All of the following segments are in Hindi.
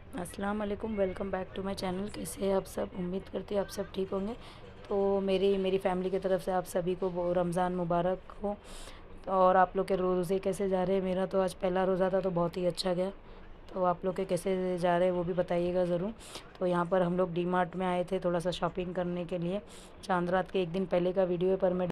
अस्सलाम वालेकुम, welcome back to my channel. कैसे हैं आप सब? उम्मीद करती हूँ आप सब ठीक होंगे। तो मेरी फैमिली की तरफ से आप सभी को वो रमज़ान मुबारक हो। और आप लोग के रोज़े कैसे जा रहे हैं? मेरा तो आज पहला रोज़ा था तो बहुत ही अच्छा गया। तो आप लोग के कैसे जा रहे हैं वो भी बताइएगा ज़रूर। तो यहाँ पर हम लोग डी मार्ट में आए थे थोड़ा सा शॉपिंग करने के लिए। चांद रात के एक दिन पहले का वीडियो है, पर मैं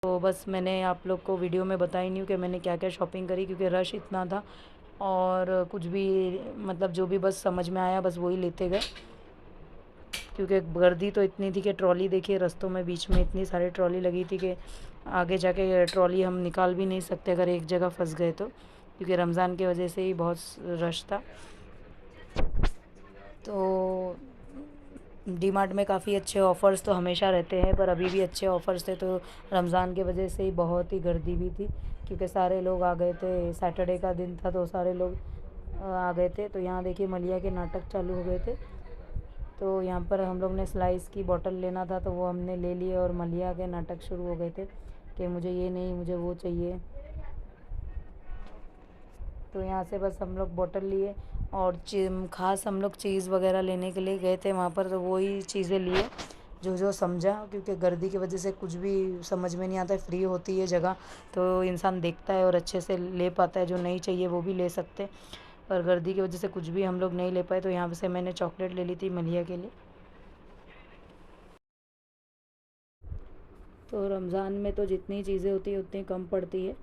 तो बस मैंने आप लोग को वीडियो में बताई नहीं हूँ कि मैंने क्या क्या शॉपिंग करी, क्योंकि रश इतना था। और कुछ भी मतलब जो भी बस समझ में आया बस वही लेते गए, क्योंकि गर्दी तो इतनी थी कि ट्रॉली देखिए रस्तों में बीच में इतनी सारी ट्रॉली लगी थी कि आगे जाके ट्रॉली हम निकाल भी नहीं सकते अगर एक जगह फंस गए तो, क्योंकि रमज़ान की वजह से ही बहुत रश था। तो डी मार्ट में काफ़ी अच्छे ऑफ़र्स तो हमेशा रहते हैं, पर अभी भी अच्छे ऑफ़र्स थे। तो रमज़ान की वजह से ही बहुत ही गर्दी भी थी, क्योंकि सारे लोग आ गए थे। सैटरडे का दिन था तो सारे लोग आ गए थे। तो यहाँ देखिए मलिया के नाटक चालू हो गए थे। तो यहाँ पर हम लोग ने स्लाइस की बोतल लेना था तो वो हमने ले लिए, और मलिया के नाटक शुरू हो गए थे कि मुझे ये नहीं, मुझे वो चाहिए। तो यहाँ से बस हम लोग बोतल लिए, और ख़ास हम लोग चीज़ वगैरह लेने के लिए गए थे वहाँ पर। तो वही चीज़ें लिए जो जो समझा, क्योंकि गर्दी की वजह से कुछ भी समझ में नहीं आता है। फ्री होती है जगह तो इंसान देखता है और अच्छे से ले पाता है, जो नहीं चाहिए वो भी ले सकते। पर गर्दी की वजह से कुछ भी हम लोग नहीं ले पाए। तो यहाँ से मैंने चॉकलेट ले ली थी मलिया के लिए। तो रमज़ान में तो जितनी चीज़ें होती है उतनी कम पड़ती है।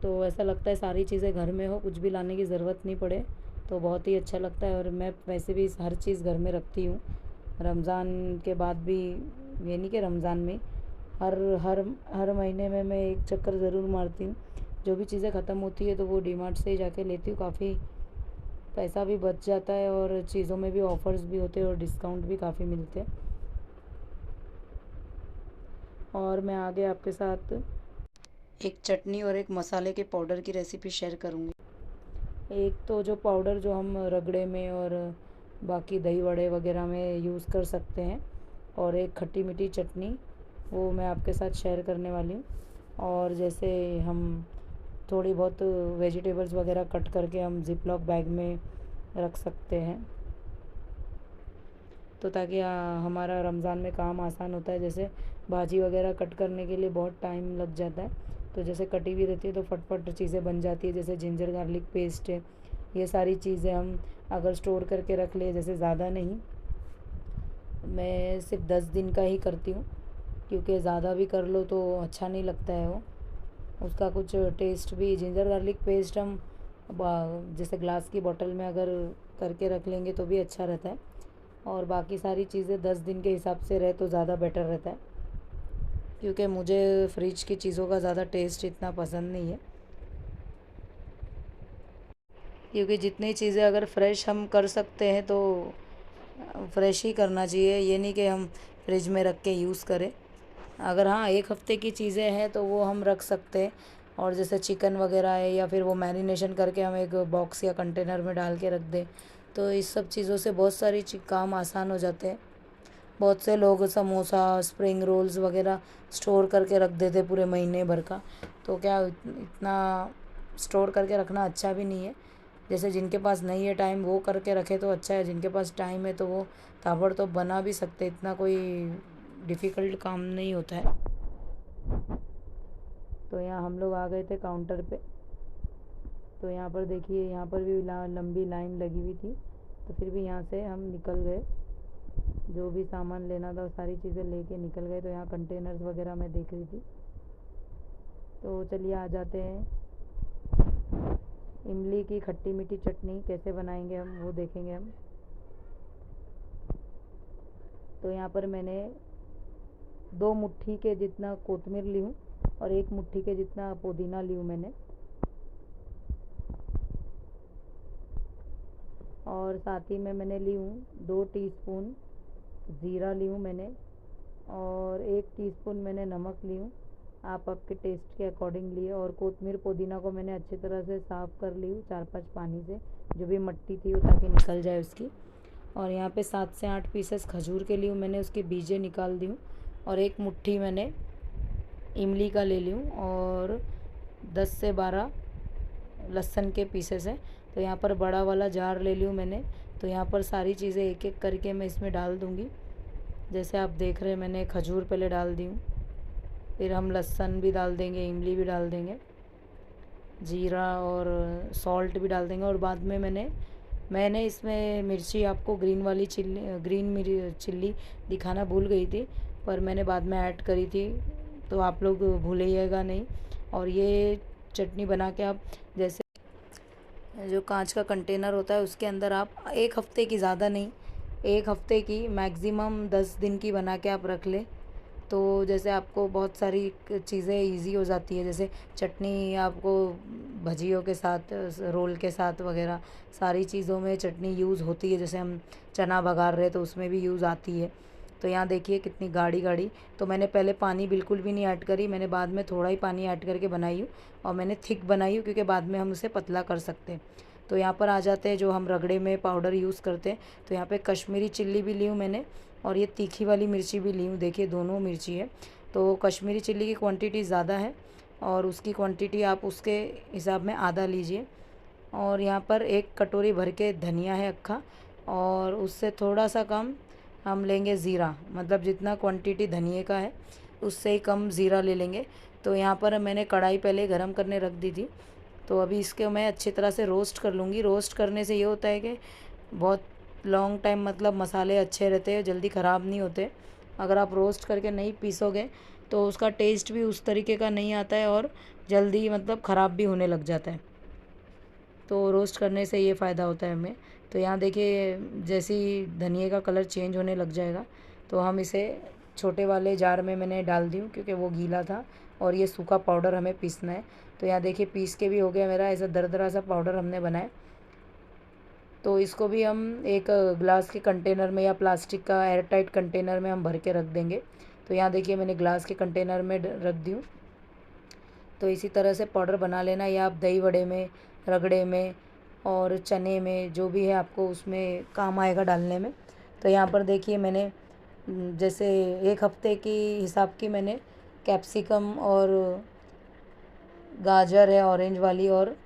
तो ऐसा लगता है सारी चीज़ें घर में हो, कुछ भी लाने की ज़रूरत नहीं पड़े, तो बहुत ही अच्छा लगता है। और मैं वैसे भी हर चीज़ घर में रखती हूँ रमज़ान के बाद भी। ये नहीं कि रमज़ान में, हर हर हर महीने में मैं एक चक्कर ज़रूर मारती हूँ। जो भी चीज़ें ख़त्म होती है तो वो डी मार्ट से ही जाके लेती हूँ। काफ़ी पैसा भी बच जाता है और चीज़ों में भी ऑफ़र्स भी होते हैं और डिस्काउंट भी काफ़ी मिलते हैं। और मैं आगे आपके साथ एक चटनी और एक मसाले के पाउडर की रेसिपी शेयर करूँगी। एक तो जो पाउडर जो हम रगड़े में और बाकी दही वड़े वगैरह में यूज़ कर सकते हैं, और एक खट्टी मीठी चटनी, वो मैं आपके साथ शेयर करने वाली हूँ। और जैसे हम थोड़ी बहुत वेजिटेबल्स वगैरह कट करके हम ज़िप लॉक बैग में रख सकते हैं, तो ताकि हमारा रमज़ान में काम आसान होता है। जैसे भाजी वगैरह कट करने के लिए बहुत टाइम लग जाता है, तो जैसे कटी हुई रहती है तो फटफट चीज़ें बन जाती है। जैसे जिंजर गार्लिक पेस्ट है, ये सारी चीज़ें हम अगर स्टोर करके रख ले, जैसे ज़्यादा नहीं, मैं सिर्फ 10 दिन का ही करती हूँ, क्योंकि ज़्यादा भी कर लो तो अच्छा नहीं लगता है वो, उसका कुछ टेस्ट भी। जिंजर गार्लिक पेस्ट हम जैसे ग्लास की बोतल में अगर करके रख लेंगे तो भी अच्छा रहता है। और बाकी सारी चीज़ें 10 दिन के हिसाब से रहे तो ज़्यादा बेटर रहता है, क्योंकि मुझे फ्रिज की चीज़ों का ज़्यादा टेस्ट इतना पसंद नहीं है। क्योंकि जितनी चीज़ें अगर फ्रेश हम कर सकते हैं तो फ्रेश ही करना चाहिए, ये नहीं कि हम फ्रिज में रख के यूज़ करें। अगर हाँ एक हफ़्ते की चीज़ें हैं तो वो हम रख सकते हैं। और जैसे चिकन वगैरह है, या फिर वो मैरिनेशन करके हम एक बॉक्स या कंटेनर में डाल के रख दें, तो इस सब चीज़ों से बहुत सारी काम आसान हो जाते हैं। बहुत से लोग समोसा स्प्रिंग रोल्स वगैरह स्टोर करके रख देते पूरे महीने भर का, तो क्या इतना स्टोर करके रखना अच्छा भी नहीं है। जैसे जिनके पास नहीं है टाइम वो करके रखे तो अच्छा है, जिनके पास टाइम है तो वो ताबड़तोड़ बना भी सकते, इतना कोई डिफ़िकल्ट काम नहीं होता है। तो यहाँ हम लोग आ गए थे काउंटर पे। तो यहाँ पर देखिए, यहाँ पर भी लंबी लाइन लगी हुई थी, तो फिर भी यहाँ से हम निकल गए। जो भी सामान लेना था वो सारी चीज़ें लेके निकल गए। तो यहाँ कंटेनर्स वगैरह मैं देख रही थी। तो चलिए आ जाते हैं, इमली की खट्टी मीठी चटनी कैसे बनाएंगे हम वो देखेंगे हम। तो यहाँ पर मैंने 2 मुट्ठी के जितना कोतमीर ली हूँ और 1 मुट्ठी के जितना पुदीना ली हूँ मैंने। और साथ ही में मैंने ली हूँ 2 टीस्पून ज़ीरा ली हूँ मैंने, और 1 टीस्पून मैंने नमक ली हूँ, आप आपके टेस्ट के अकॉर्डिंग लिए। और कोतमीर पुदीना को मैंने अच्छी तरह से साफ़ कर ली हूँ 4-5 पानी से, जो भी मिट्टी थी वो ताकि निकल जाए उसकी। और यहाँ पे 7 से 8 पीसेस खजूर के लिए मैंने उसके बीजें निकाल दी हूँ। और 1 मुट्ठी मैंने इमली का ले ली हूँ, और 10 से 12 लहसुन के पीसेस हैं, तो यहाँ पर बड़ा वाला जार ले लियूँ मैंने। तो यहाँ पर सारी चीज़ें एक एक करके मैं इसमें डाल दूँगी। जैसे आप देख रहे हैं मैंने खजूर पहले डाल दी हूँ, फिर हम लहसुन भी डाल देंगे, इमली भी डाल देंगे, जीरा और सॉल्ट भी डाल देंगे। और बाद में मैंने इसमें मिर्ची आपको ग्रीन चिल्ली दिखाना भूल गई थी, पर मैंने बाद में ऐड करी थी, तो आप लोग भूलिएगा नहीं। और ये चटनी बना के आप जैसे जो कांच का कंटेनर होता है उसके अंदर आप 1 हफ़्ते की, ज़्यादा नहीं, 1 हफ़्ते की मैक्सिमम 10 दिन की बना के आप रख लें। तो जैसे आपको बहुत सारी चीज़ें इजी हो जाती है। जैसे चटनी आपको भजियों के साथ, रोल के साथ वगैरह सारी चीज़ों में चटनी यूज़ होती है। जैसे हम चना बघार रहे तो उसमें भी यूज़ आती है। तो यहाँ देखिए कितनी गाढ़ी गाढ़ी, तो मैंने पहले पानी बिल्कुल भी नहीं ऐड करी, मैंने बाद में थोड़ा ही पानी ऐड करके बनाई हूँ। और मैंने थिक बनाई हूँ क्योंकि बाद में हम उसे पतला कर सकते हैं। तो यहाँ पर आ जाते हैं जो हम रगड़े में पाउडर यूज़ करते हैं। तो यहाँ पे कश्मीरी चिल्ली भी ली हूँ मैंने, और ये तीखी वाली मिर्ची भी ली हूँ। देखिए दोनों मिर्ची है। तो कश्मीरी चिल्ली की क्वांटिटी ज़्यादा है और उसकी क्वांटिटी आप उसके हिसाब में आधा लीजिए। और यहाँ पर 1 कटोरी भर के धनिया है अक्खा, और उससे थोड़ा सा कम हम लेंगे ज़ीरा, मतलब जितना क्वांटिटी धनिए का है उससे ही कम ज़ीरा ले लेंगे। तो यहाँ पर मैंने कढ़ाई पहले गरम करने रख दी थी। तो अभी इसके मैं अच्छी तरह से रोस्ट कर लूँगी। रोस्ट करने से ये होता है कि बहुत लॉन्ग टाइम, मतलब मसाले अच्छे रहते हैं, जल्दी ख़राब नहीं होते। अगर आप रोस्ट करके नहीं पीसोगे तो उसका टेस्ट भी उस तरीके का नहीं आता है और जल्दी मतलब ख़राब भी होने लग जाता है। तो रोस्ट करने से ये फ़ायदा होता है हमें। तो यहाँ देखिए जैसे ही धनिए का कलर चेंज होने लग जाएगा तो हम इसे छोटे वाले जार में मैंने डाल दी हूँ क्योंकि वो गीला था, और ये सूखा पाउडर हमें पीसना है। तो यहाँ देखिए पीस के भी हो गया मेरा, ऐसा दरदरा सा पाउडर हमने बनाया। तो इसको भी हम एक ग्लास के कंटेनर में या प्लास्टिक का एयर टाइट कंटेनर में हम भर के रख देंगे। तो यहाँ देखिए मैंने ग्लास के कंटेनर में रख दी हूँ। तो इसी तरह से पाउडर बना लेना, या आप दही वड़े में, रगड़े में और चने में, जो भी है आपको उसमें काम आएगा डालने में। तो यहाँ पर देखिए मैंने जैसे 1 हफ़्ते की हिसाब की मैंने कैप्सिकम और गाजर है ऑरेंज वाली, और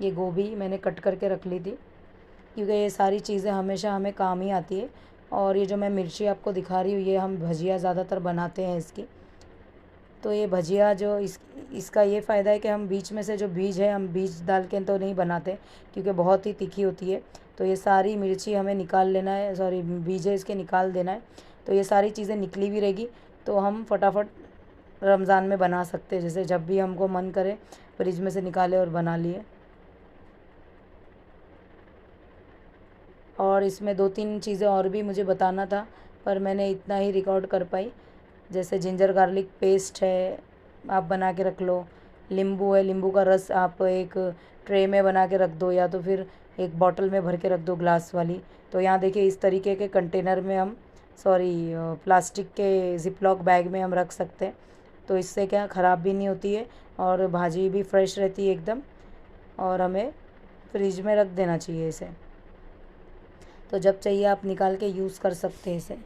ये गोभी मैंने कट करके रख ली थी, क्योंकि ये सारी चीज़ें हमेशा हमें काम ही आती है। और ये जो मैं मिर्ची आपको दिखा रही हूँ ये हम भजिया ज़्यादातर बनाते हैं इसकी। तो ये भजिया जो इसका ये फ़ायदा है कि हम बीच में से जो बीज है हम बीज डाल के तो नहीं बनाते, क्योंकि बहुत ही तीखी होती है। तो ये सारी मिर्ची हमें निकाल लेना है, सॉरी बीज है इसके निकाल देना है। तो ये सारी चीज़ें निकली भी रहेगी तो हम फटाफट रमज़ान में बना सकते हैं। जैसे जब भी हमको मन करे फ्रिज में से निकाले और बना लिए। और इसमें 2-3 चीज़ें और भी मुझे बताना था, पर मैंने इतना ही रिकॉर्ड कर पाई। जैसे जिंजर गार्लिक पेस्ट है, आप बना के रख लो। नींबू है, नींबू का रस आप एक ट्रे में बना के रख दो, या तो फिर एक बॉटल में भर के रख दो ग्लास वाली। तो यहाँ देखिए इस तरीके के कंटेनर में हम, सॉरी प्लास्टिक के ज़िपलॉक बैग में हम रख सकते हैं। तो इससे क्या ख़राब भी नहीं होती है और भाजी भी फ्रेश रहती है एकदम, और हमें फ्रिज में रख देना चाहिए इसे। तो जब चाहिए आप निकाल के यूज़ कर सकते हैं इसे।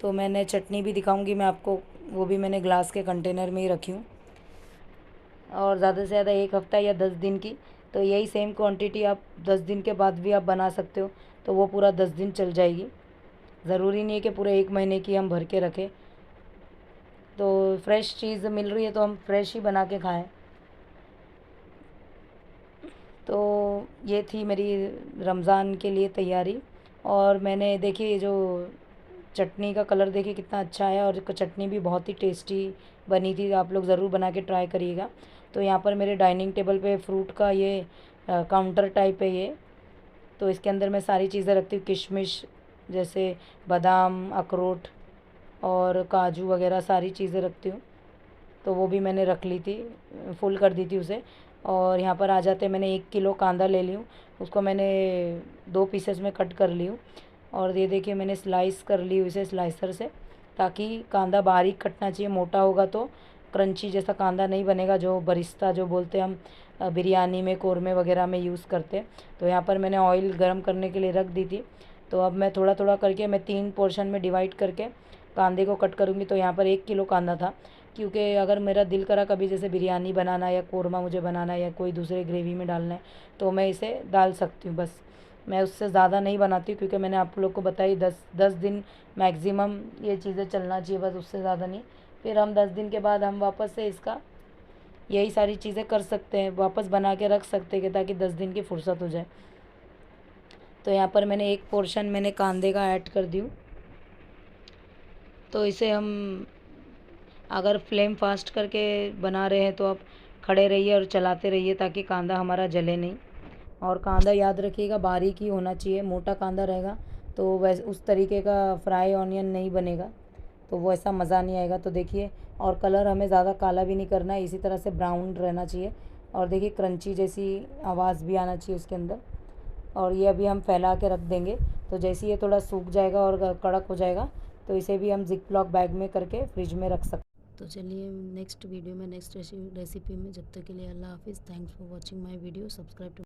तो मैंने चटनी भी दिखाऊंगी मैं आपको, वो भी मैंने ग्लास के कंटेनर में ही रखी हूँ। और ज़्यादा से ज़्यादा 1 हफ़्ता या 10 दिन की, तो यही सेम क्वांटिटी आप 10 दिन के बाद भी आप बना सकते हो, तो वो पूरा 10 दिन चल जाएगी। ज़रूरी नहीं है कि पूरे 1 महीने की हम भर के रखें। तो फ्रेश चीज़ मिल रही है तो हम फ्रेश ही बना के खाएँ। तो ये थी मेरी रमज़ान के लिए तैयारी। और मैंने देखिए जो चटनी का कलर देखिए कितना अच्छा है, और चटनी भी बहुत ही टेस्टी बनी थी। आप लोग ज़रूर बना के ट्राई करिएगा। तो यहाँ पर मेरे डाइनिंग टेबल पे फ्रूट का ये काउंटर टाइप है ये। तो इसके अंदर मैं सारी चीज़ें रखती हूँ, किशमिश जैसे बादाम, अखरोट और काजू वगैरह सारी चीज़ें रखती हूँ। तो वो भी मैंने रख ली थी, फुल कर दी थी उसे। और यहाँ पर आ जाते मैंने 1 किलो कांदा ले ली हूँ, उसको मैंने 2 पीसेस में कट कर ली हूँ। और ये देखिए मैंने स्लाइस कर ली इसे स्लाइसर से, ताकि कांदा बारीक कटना चाहिए, मोटा होगा तो क्रंची जैसा कांदा नहीं बनेगा, जो बरिस्ता जो बोलते हैं हम बिरयानी में, कौरमे वगैरह में यूज़ करते हैं। तो यहाँ पर मैंने ऑयल गर्म करने के लिए रख दी थी। तो अब मैं थोड़ा थोड़ा करके मैं 3 पोर्शन में डिवाइड करके कांदे को कट करूँगी। तो यहाँ पर 1 किलो कांदा था, क्योंकि अगर मेरा दिल करा कभी जैसे बिरयानी बनाना या कोरमा मुझे बनाना है या कोई दूसरे ग्रेवी में डालना है तो मैं इसे डाल सकती हूँ बस। मैं उससे ज़्यादा नहीं बनाती हूँ क्योंकि मैंने आप लोग को बताई 10 दिन मैक्सिमम ये चीज़ें चलना चाहिए, बस उससे ज़्यादा नहीं। फिर हम 10 दिन के बाद हम वापस से इसका यही सारी चीज़ें कर सकते हैं, वापस बना के रख सकते हैं ताकि 10 दिन की फुर्सत हो जाए। तो यहाँ पर मैंने एक पोर्शन मैंने कांदे का ऐड कर दी। तो इसे हम अगर फ्लेम फास्ट करके बना रहे हैं तो आप खड़े रहिए और चलाते रहिए ताकि कांदा हमारा जले नहीं। और कांदा याद रखिएगा बारीक ही होना चाहिए, मोटा कांदा रहेगा तो वैसे उस तरीके का फ्राई ऑनियन नहीं बनेगा, तो वो ऐसा मज़ा नहीं आएगा। तो देखिए, और कलर हमें ज़्यादा काला भी नहीं करना है, इसी तरह से ब्राउन रहना चाहिए। और देखिए क्रंची जैसी आवाज़ भी आना चाहिए उसके अंदर। और ये अभी हम फैला के रख देंगे, तो जैसे ये थोड़ा सूख जाएगा और कड़क हो जाएगा तो इसे भी हम जिप लॉक बैग में करके फ्रिज में रख सकते। तो चलिए नेक्स्ट वीडियो में नेक्स्ट रेसिपी में, जब तक के लिए अल्लाह हाफिज़। Thanks for watching my video. Subscribe to